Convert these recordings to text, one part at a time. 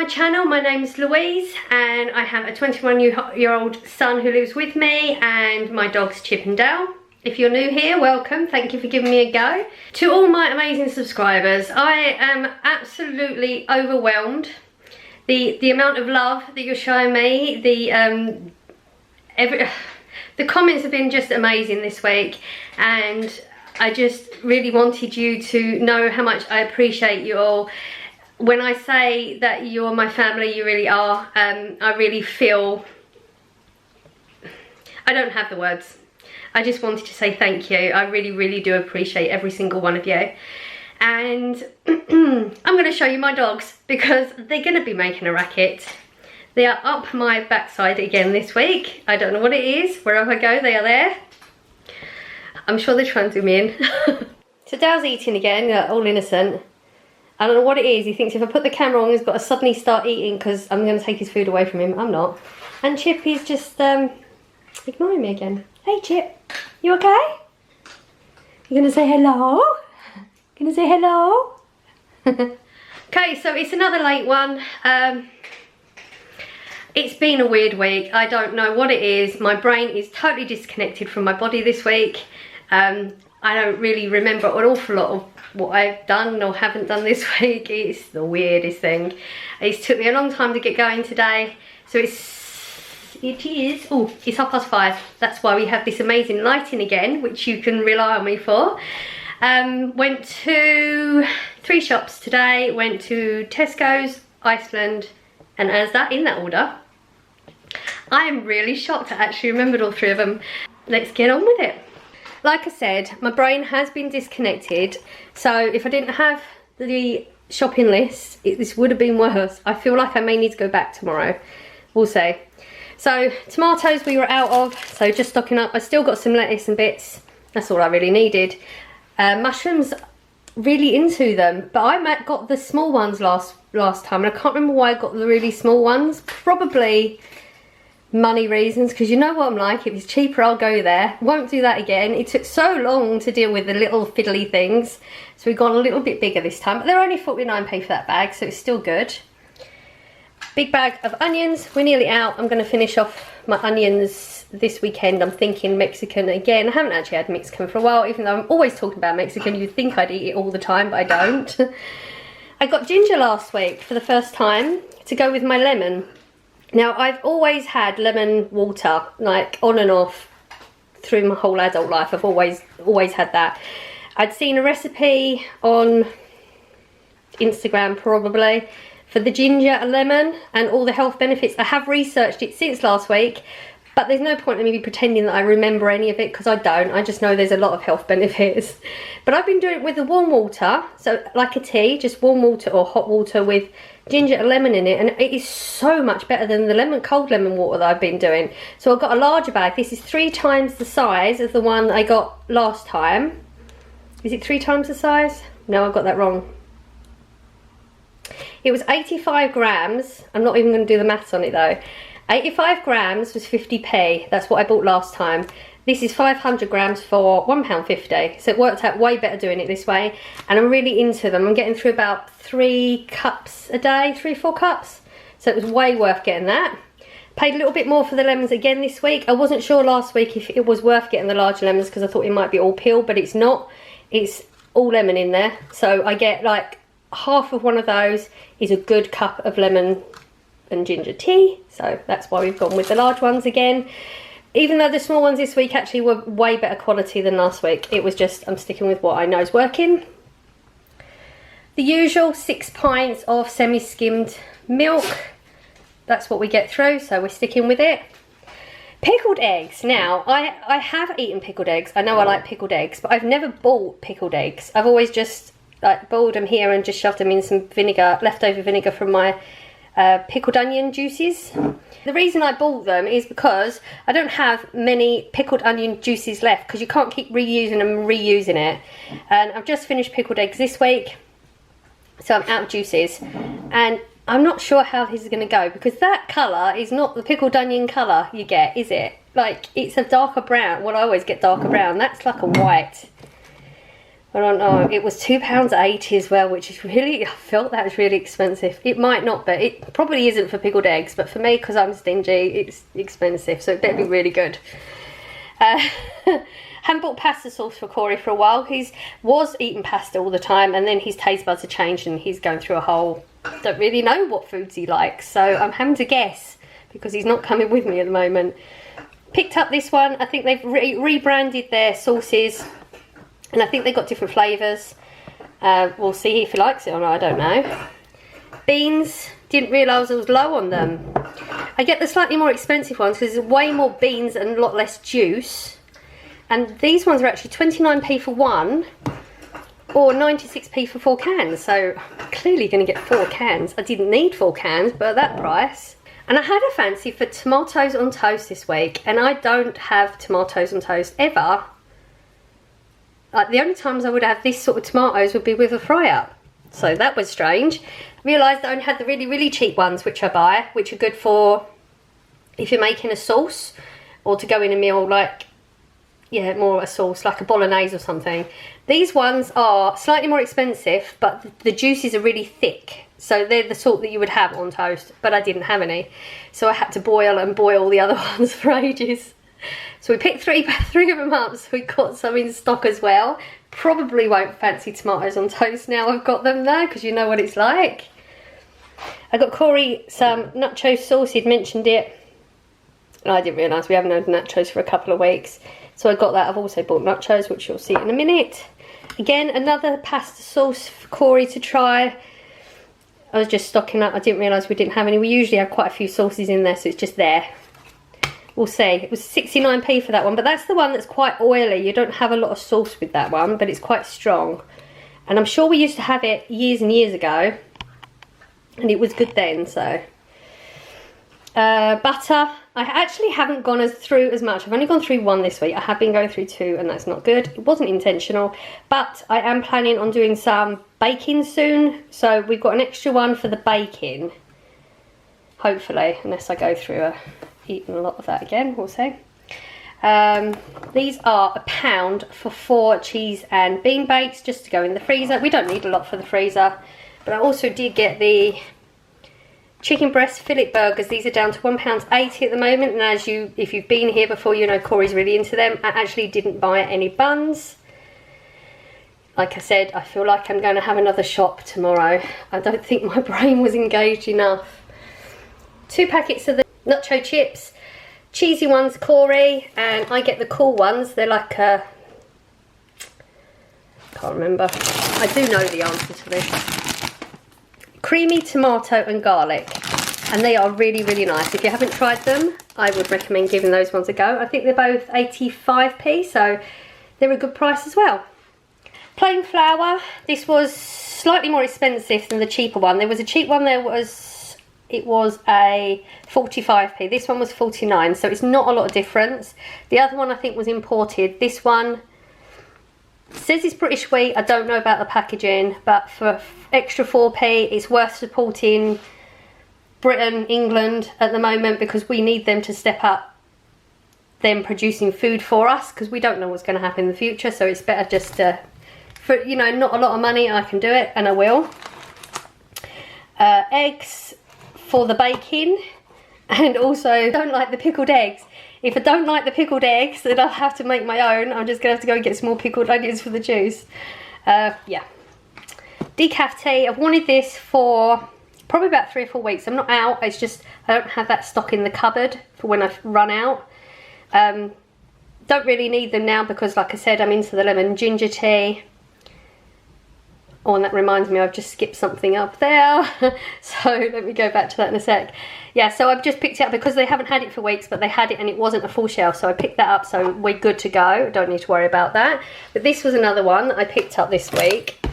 my channel. My name's Louise and I have a 21-year-old son who lives with me and my dog's Chip and Dale. If you're new here, welcome. Thank you for giving me a go. To all my amazing subscribers, I am absolutely overwhelmed. The amount of love that you're showing me, the comments have been just amazing this week, and I just really wanted you to know how much I appreciate you all. When I say that you're my family, you really are. I really feel, I don't have the words. I just wanted to say thank you. I really do appreciate every single one of you. And I'm going to show you my dogs because they're going to be making a racket. They are up my backside again this week. I don't know what it is. Wherever I go, they are there. I'm sure they're trying to zoom in. So Dale's eating again, all innocent. I don't know what it is. He thinks if I put the camera on, he's got to suddenly start eating because I'm going to take his food away from him. I'm not. And Chip is just ignoring me again. Hey Chip, you okay? You gonna say hello? Gonna say hello? Okay, so it's another late one. It's been a weird week. I don't know what it is. My brain is totally disconnected from my body this week. I don't really remember an awful lot of what I've done or haven't done this week. It's the weirdest thing. It took me a long time to get going today. So it's 5:30. That's why we have this amazing lighting again, which you can rely on me for. Went to 3 shops today. Went to Tesco's, Iceland and Asda, in that order. I am really shocked I actually remembered all 3 of them. Let's get on with it. Like I said, my brain has been disconnected, so if I didn't have the shopping list, this would have been worse. I feel like I may need to go back tomorrow. We'll see. So tomatoes we were out of, so just stocking up. I still got some lettuce and bits. That's all I really needed. Mushrooms, really into them, but I got the small ones last time, and I can't remember why I got the really small ones. Probably money reasons, because you know what I'm like. If it's cheaper, I'll go there. Won't do that again. It took so long to deal with the little fiddly things, so we got a little bit bigger this time. But they're only 49p for that bag, so it's still good. Big bag of onions. We're nearly out. I'm going to finish off my onions this weekend. I'm thinking Mexican again. I haven't actually had Mexican for a while, even though I'm always talking about Mexican. You'd think I'd eat it all the time, but I don't. I got ginger last week for the first time to go with my lemon. Now, I've always had lemon water, like on and off through my whole adult life. I've always had that. I'd seen a recipe on Instagram probably for the ginger and lemon and all the health benefits. I have researched it since last week, but there's no point in me pretending that I remember any of it, because I don't. I just know there's a lot of health benefits. But I've been doing it with the warm water, so like a tea, just warm water or hot water with ginger and lemon in it, and it is so much better than the cold lemon water that I've been doing. So I've got a larger bag. This is 3 times the size of the one I got last time. Is it 3 times the size? No, I got that wrong. It was 85 grams. I'm not even going to do the maths on it though. 85 grams was 50p. That's what I bought last time. This is 500 grams for £1.50. So it worked out way better doing it this way. And I'm really into them. I'm getting through about 3 cups a day, 3-4 cups. So it was way worth getting that. Paid a little bit more for the lemons again this week. I wasn't sure last week if it was worth getting the large lemons because I thought it might be all peel, but it's not. It's all lemon in there. So I get like half of one of those is a good cup of lemon and ginger tea. So that's why we've gone with the large ones again. Even though the small ones this week actually were way better quality than last week. It was just, I'm sticking with what I know is working. The usual 6 pints of semi-skimmed milk. That's what we get through, so we're sticking with it. Pickled eggs. Now, I have eaten pickled eggs. I know I like pickled eggs, but I've never bought pickled eggs. I've always just like boiled them here and just shoved them in some vinegar, leftover vinegar from my pickled onion juices. The reason I bought them is because I don't have many pickled onion juices left, because you can't keep reusing them and reusing it. And I've just finished pickled eggs this week, so I'm out of juices. And I'm not sure how this is going to go, because that colour is not the pickled onion colour you get, is it? Like, it's a darker brown. Well, I always get darker brown. That's like a white. I don't know. It was £2.80 as well, which is really, I felt that was really expensive. It might not be. It probably isn't for pickled eggs, but for me, because I'm stingy, it's expensive, so it better be really good. Haven't bought pasta sauce for Corey for a while. He was eating pasta all the time, and then his taste buds have changed and he's going through a whole, don't really know what foods he likes, so I'm having to guess because he's not coming with me at the moment. Picked up this one. I think they've rebranded their sauces, and I think they've got different flavours. We'll see if he likes it or not, I don't know. Beans, didn't realise I was low on them. I get the slightly more expensive ones because there's way more beans and a lot less juice. And these ones are actually 29p for one, or 96p for 4 cans. So I'm clearly going to get 4 cans. I didn't need 4 cans, but at that price. And I had a fancy for tomatoes on toast this week, and I don't have tomatoes on toast ever. Like, the only times I would have this sort of tomatoes would be with a fry-up. So that was strange. I realised I only had the really, really cheap ones, which I buy, which are good for if you're making a sauce, or to go in a meal like, yeah, more a sauce, like a bolognese or something. These ones are slightly more expensive, but the juices are really thick. So they're the sort that you would have on toast, but I didn't have any. So I had to boil the other ones for ages. So we picked three of them up, so we got some in stock as well. Probably won't fancy tomatoes on toast now I've got them there, because you know what it's like. I got Corey some nacho sauce, he'd mentioned it. And I didn't realise we haven't had nachos for a couple of weeks. So I got that. I've also bought nachos, which you'll see in a minute. Again, another pasta sauce for Corey to try. I was just stocking up. I didn't realise we didn't have any. We usually have quite a few sauces in there, so it's just there. We'll see. It was 69p for that one, but that's the one that's quite oily. You don't have a lot of sauce with that one, but it's quite strong. And I'm sure we used to have it years and years ago, and it was good then, so. Butter. I actually haven't gone through as much. I've only gone through one this week. I have been going through 2, and that's not good. It wasn't intentional, but I am planning on doing some baking soon. So we've got an extra one for the baking, hopefully, unless I go through eating a lot of that again. We'll see. These are £1 for 4 cheese and bean bakes, just to go in the freezer. We don't need a lot for the freezer, but I also did get the chicken breast fillet burgers. These are down to £1.80 at the moment, and if you've been here before, you know Corey's really into them. I actually didn't buy any buns. Like I said, I feel like I'm going to have another shop tomorrow. I don't think my brain was engaged enough. 2 packets of the nacho chips. Cheesy ones, Corey, and I get the cool ones. They're like can't remember. I do know the answer to this. Creamy tomato and garlic, and they are really, really nice. If you haven't tried them, I would recommend giving those ones a go. I think they're both 85p, so they're a good price as well. Plain flour. This was slightly more expensive than the cheaper one. There was a cheap one, it was a 45p. This one was 49, so it's not a lot of difference. The other one I think was imported. This one says it's British wheat. I don't know about the packaging, but for extra 4p, it's worth supporting Britain, England at the moment, because we need them to step up them producing food for us, because we don't know what's going to happen in the future. So it's better just to, for, you know, not a lot of money, I can do it, and I will. Eggs for the baking, and also don't like the pickled eggs. If I don't like the pickled eggs, then I'll have to make my own. I'm just going to have to go and get some more pickled onions for the juice. Yeah. Decaf tea. I've wanted this for probably about 3 or 4 weeks. I'm not out. It's just I don't have that stock in the cupboard for when I run out. Don't really need them now because, like I said, I'm into the lemon ginger tea. Oh, and that reminds me, I've just skipped something up there. So let me go back to that in a sec. Yeah, so I've just picked it up because they haven't had it for weeks, but they had it and it wasn't a full shelf. So I picked that up, so we're good to go. Don't need to worry about that. But this was another one I picked up this week.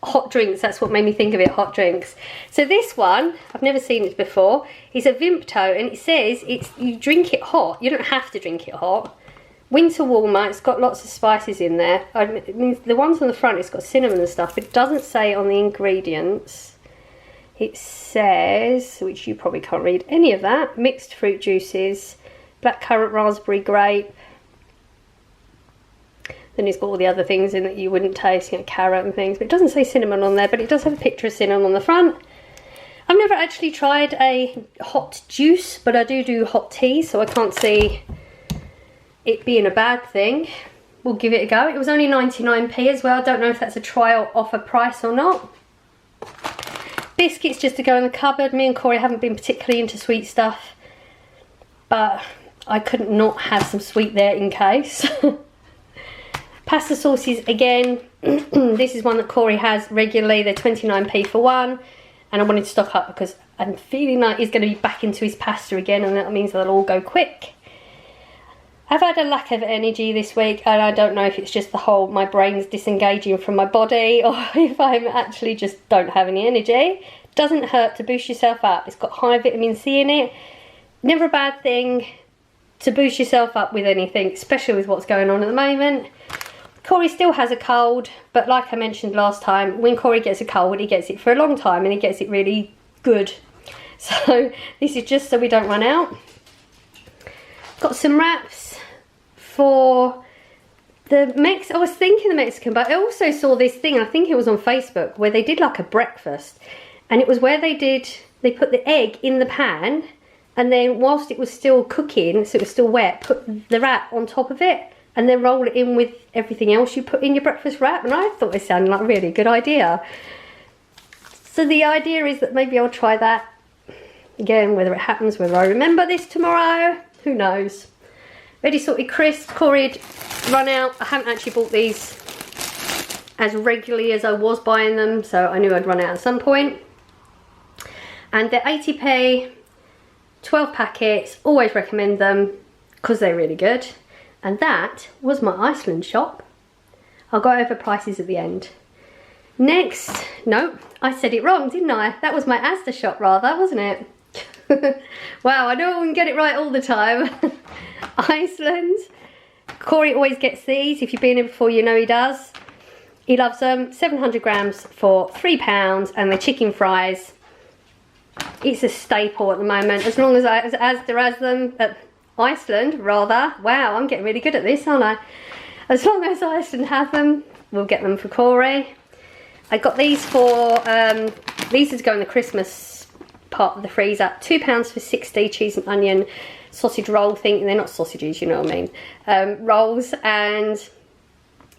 Hot drinks, that's what made me think of it, hot drinks. So this one, I've never seen it before. It's a Vimto, and it says you drink it hot. You don't have to drink it hot. Winter warmer, it's got lots of spices in there. I mean, the ones on the front, it's got cinnamon and stuff, but it doesn't say on the ingredients. It says, which you probably can't read any of that, mixed fruit juices, blackcurrant, raspberry, grape. Then it's got all the other things in that you wouldn't taste, you know, carrot and things. But it doesn't say cinnamon on there, but it does have a picture of cinnamon on the front. I've never actually tried a hot juice, but I do hot tea, so I can't see it being a bad thing. We'll give it a go. It was only 99p as well. I don't know if that's a trial offer price or not. Biscuits just to go in the cupboard. Me and Corey haven't been particularly into sweet stuff, but I couldn't not have some sweet there in case. Pasta sauces again. This is one that Corey has regularly. They're 29p for one, and I wanted to stock up because I'm feeling like he's going to be back into his pasta again, and that means they'll all go quick. I've had a lack of energy this week, and I don't know if it's just the whole my brain's disengaging from my body, or if I'm actually just don't have any energy. Doesn't hurt to boost yourself up. It's got high vitamin C in it. Never a bad thing to boost yourself up with anything, especially with what's going on at the moment. Corey still has a cold, but like I mentioned last time, when Corey gets a cold, he gets it for a long time, and he gets it really good. So this is just so we don't run out. Got some wraps for the I was thinking the Mexican, but I also saw this thing, I think it was on Facebook, where they did like a breakfast, and it was where they put the egg in the pan, and then whilst it was still cooking, so it was still wet, put the wrap on top of it, and then roll it in with everything else you put in your breakfast wrap. And I thought it sounded like a really good idea. So the idea is that maybe I'll try that again, whether it happens, whether I remember this tomorrow, who knows. Ready Salted Crisps. Corey'd run out. I haven't actually bought these as regularly as I was buying them, so I knew I'd run out at some point. And they're 80p, 12 packets. Always recommend them because they're really good. And that was my Iceland shop. I'll go over prices at the end. Next, no, I said it wrong, didn't I? That was my Asda shop rather, wasn't it? Wow, I know I wouldn't get it right all the time. Iceland. Corey always gets these. If you've been here before, you know he does. He loves them. 700 grams for £3, and the chicken fries. It's a staple at the moment. As long as Asda has them, at Iceland rather. Wow, I'm getting really good at this, aren't I? As long as Iceland have them, we'll get them for Corey. I got these for, these are to go in the Christmas part of the freezer. £2 for 60 cheese and onion sausage roll thing. They're not sausages, you know what I mean. Rolls, and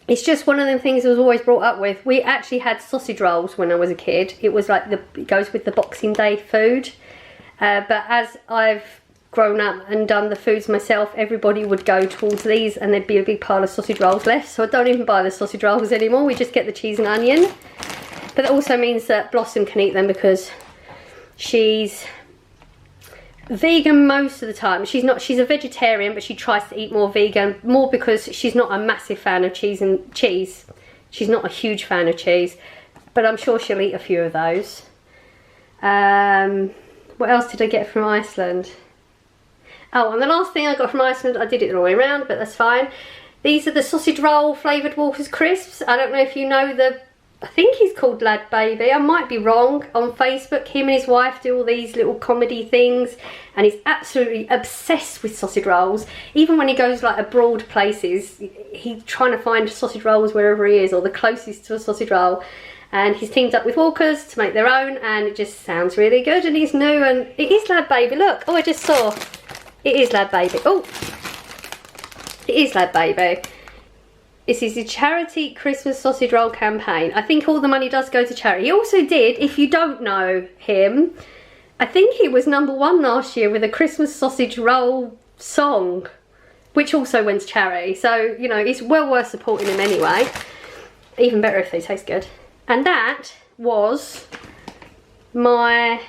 it's just one of them things I was always brought up with. We actually had sausage rolls when I was a kid. It was like it goes with the Boxing Day food. But as I've grown up and done the foods myself, everybody would go towards these, and there'd be a big pile of sausage rolls left. So I don't even buy the sausage rolls anymore. We just get the cheese and onion. But that also means that Blossom can eat them because she's vegan most of the time. She's a vegetarian, but she tries to eat more vegan, more because she's not a massive fan of cheese. She's not a huge fan of cheese, but I'm sure she'll eat a few of those. What else did I get from Iceland? Oh, and the last thing I got from Iceland, I did it the wrong way around, but that's fine. These are the sausage roll flavoured Walker's crisps. I don't know if you know I think he's called Lad Baby. I might be wrong. On Facebook, him and his wife do all these little comedy things, and he's absolutely obsessed with sausage rolls. Even when he goes like abroad places, he's trying to find sausage rolls wherever he is, or the closest to a sausage roll. And he's teamed up with Walkers to make their own, and it just sounds really good, and he's new, and it is Lad Baby. Look, oh, I just saw. It is Lad Baby. Oh, it is Lad Baby. This is a charity Christmas sausage roll campaign. I think all the money does go to charity. He also did, if you don't know him, I think he was #1 last year with a Christmas sausage roll song, which also went to charity. So, you know, it's well worth supporting him anyway. Even better if they taste good. And that was my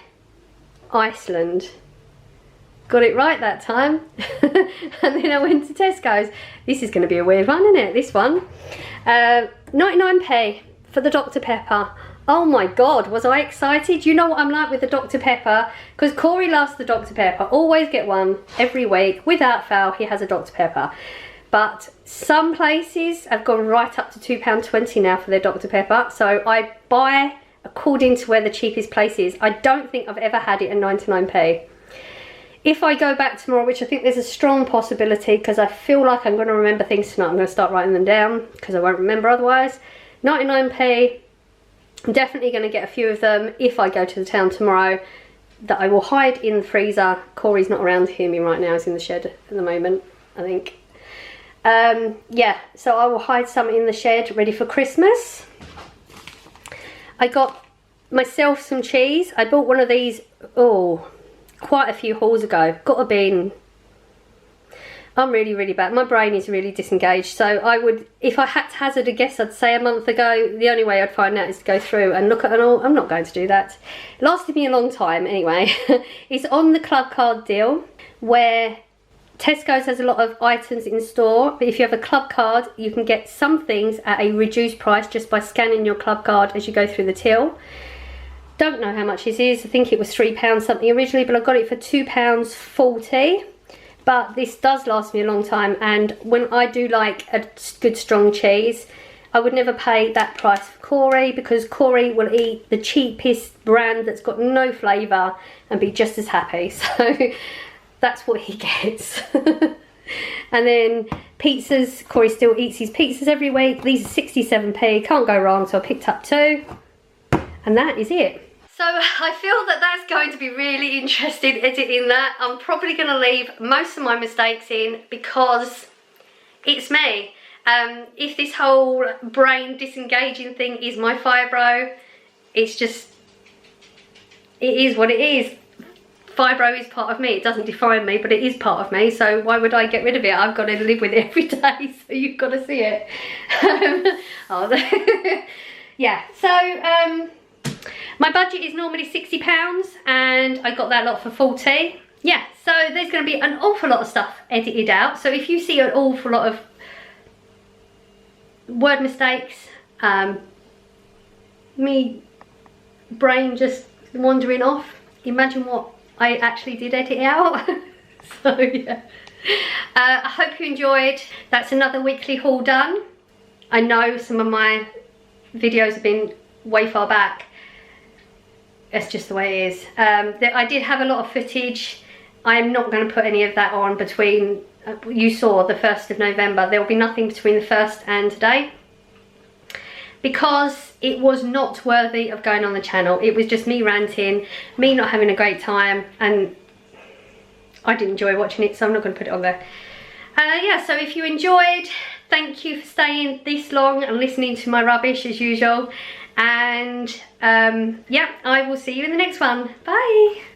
Iceland. Got it right that time. And then I went to Tesco's. This is going to be a weird one, isn't it? This one. 99p for the Dr. Pepper. Oh my God, was I excited? You know what I'm like with the Dr. Pepper, because Corey loves the Dr. Pepper. Always get one every week. Without fail, he has a Dr. Pepper. But some places have gone right up to £2.20 now for their Dr. Pepper. So I buy according to where the cheapest place is. I don't think I've ever had it at 99p. If I go back tomorrow, which I think there's a strong possibility because I feel like I'm going to remember things tonight, I'm going to start writing them down because I won't remember otherwise. 99p, I'm definitely going to get a few of them if I go to the town tomorrow, that I will hide in the freezer. Corey's not around to hear me right now, he's in the shed at the moment, I think. Yeah, so I will hide some in the shed ready for Christmas. I got myself some cheese. I bought one of these, quite a few hauls ago. Got a bin. I'm really bad. My brain is really disengaged. So I would, if I had to hazard a guess, I'd say a month ago, the only way I'd find out is to go through and look at an all. I'm not going to do that. It lasted me a long time anyway. It's on the club card deal where Tesco's has a lot of items in store, but if you have a club card, you can get some things at a reduced price just by scanning your club card as you go through the till. Don't know how much this is. I think it was £3 something originally, but I got it for £2.40. But this does last me a long time, and when I do like a good strong cheese, I would never pay that price for Corey, because Corey will eat the cheapest brand that's got no flavour and be just as happy. So that's what he gets. And then pizzas, Corey still eats his pizzas every week. These are 67p, can't go wrong, so I picked up 2. And that is it. So I feel that that's going to be really interesting editing that. I'm probably going to leave most of my mistakes in because it's me. If this whole brain disengaging thing is my fibro, it's just, it is what it is. Fibro is part of me. It doesn't define me, but it is part of me. So why would I get rid of it? I've got to live with it every day, so you've got to see it. Yeah, so my budget is normally £60 and I got that lot for 40. Yeah, so there's going to be an awful lot of stuff edited out. So if you see an awful lot of word mistakes, me brain just wandering off, imagine what I actually did edit out. So yeah, I hope you enjoyed. That's another weekly haul done. I know some of my videos have been way far back. That's just the way it is. I did have a lot of footage. I am not going to put any of that on between, you saw the 1st of November. There will be nothing between the 1st and today, because it was not worthy of going on the channel. It was just me ranting, me not having a great time, and I didn't enjoy watching it, so I'm not going to put it on there. Yeah, so if you enjoyed, thank you for staying this long and listening to my rubbish as usual. And yeah, I will see you in the next one. Bye.